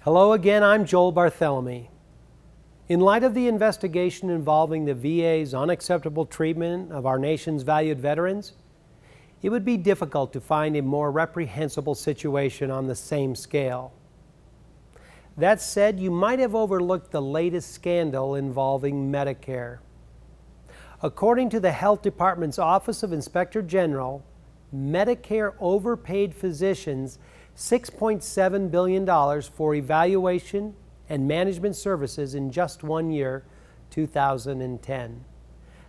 Hello again, I'm Joel Barthelemy. In light of the investigation involving the VA's unacceptable treatment of our nation's valued veterans, it would be difficult to find a more reprehensible situation on the same scale. That said, you might have overlooked the latest scandal involving Medicare. According to the Health Department's Office of Inspector General, Medicare overpaid physicians $6.7 billion for evaluation and management services in just 1 year, 2010.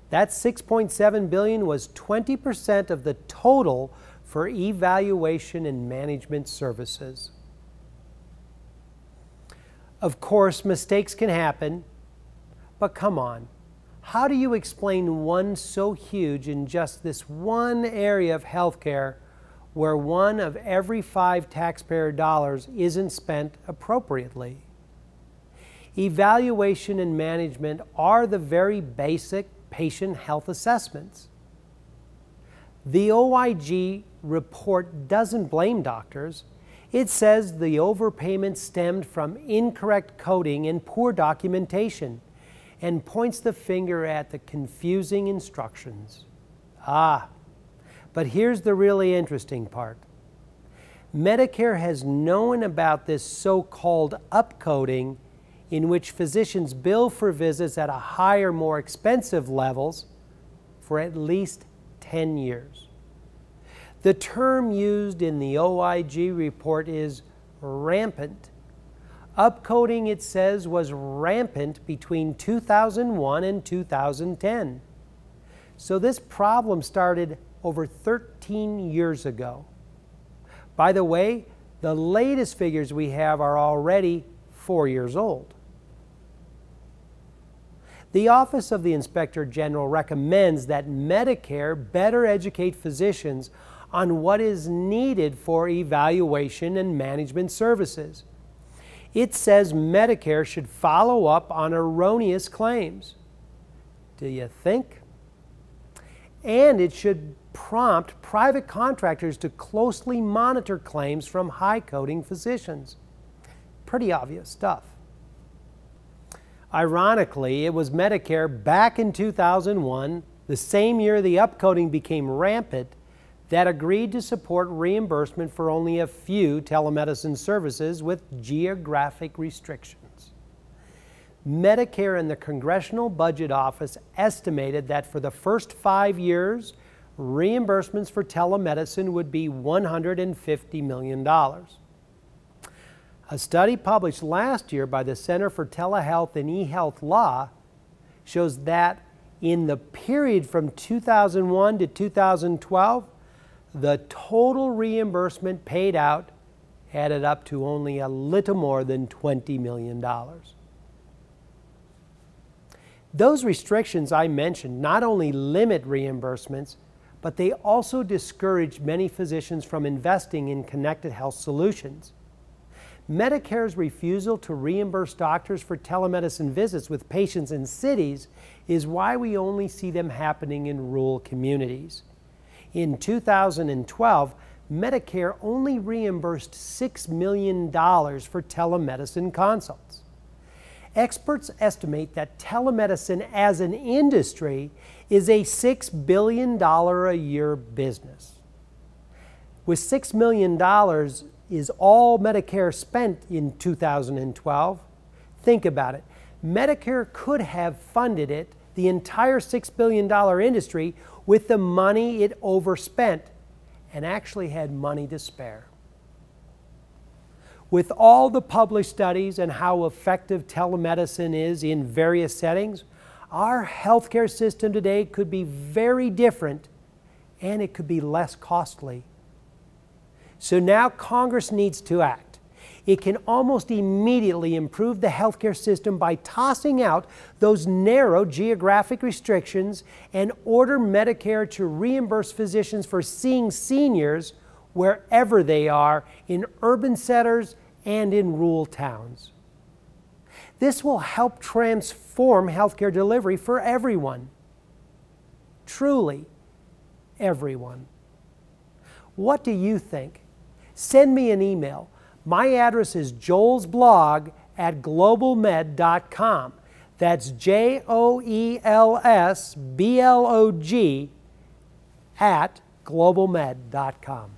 That $6.7 billion was 20% of the total for evaluation and management services. Of course, mistakes can happen, but come on. How do you explain one so huge in just this one area of healthcare where 1 of every 5 taxpayer dollars isn't spent appropriately? Evaluation and management are the very basic patient health assessments. The OIG report doesn't blame doctors. It says the overpayment stemmed from incorrect coding and poor documentation, and points the finger at the confusing instructions. But here's the really interesting part. Medicare has known about this so-called upcoding, in which physicians bill for visits at a higher, more expensive levels for at least 10 years. The term used in the OIG report is rampant. Upcoding, it says, was rampant between 2001 and 2010. So this problem started over 13 years ago. By the way, the latest figures we have are already 4 years old. The Office of the Inspector General recommends that Medicare better educate physicians on what is needed for evaluation and management services. It says Medicare should follow up on erroneous claims. Do you think? And it should prompt private contractors to closely monitor claims from high-coding physicians. Pretty obvious stuff. Ironically, it was Medicare back in 2001, the same year the upcoding became rampant, that agreed to support reimbursement for only a few telemedicine services with geographic restrictions. Medicare and the Congressional Budget Office estimated that for the first 5 years, reimbursements for telemedicine would be $150 million. A study published last year by the Center for Telehealth and eHealth Law shows that in the period from 2001 to 2012, the total reimbursement paid out added up to only a little more than $20 million. Those restrictions I mentioned not only limit reimbursements, but they also discourage many physicians from investing in connected health solutions. Medicare's refusal to reimburse doctors for telemedicine visits with patients in cities is why we only see them happening in rural communities. In 2012, Medicare only reimbursed $6 million for telemedicine consults. Experts estimate that telemedicine as an industry is a $6 billion a year business. With $6 million is all Medicare spent in 2012. Think about it. Medicare could have funded it, the entire $6 billion industry, with the money it overspent, and actually had money to spare. With all the published studies and how effective telemedicine is in various settings, our healthcare system today could be very different, and it could be less costly. So now Congress needs to act. It can almost immediately improve the healthcare system by tossing out those narrow geographic restrictions and order Medicare to reimburse physicians for seeing seniors wherever they are, in urban centers and in rural towns. This will help transform healthcare delivery for everyone. Truly, everyone. What do you think? Send me an email. My address is joelsblog@globalmed.com. That's JOELSBLOG @globalmed.com.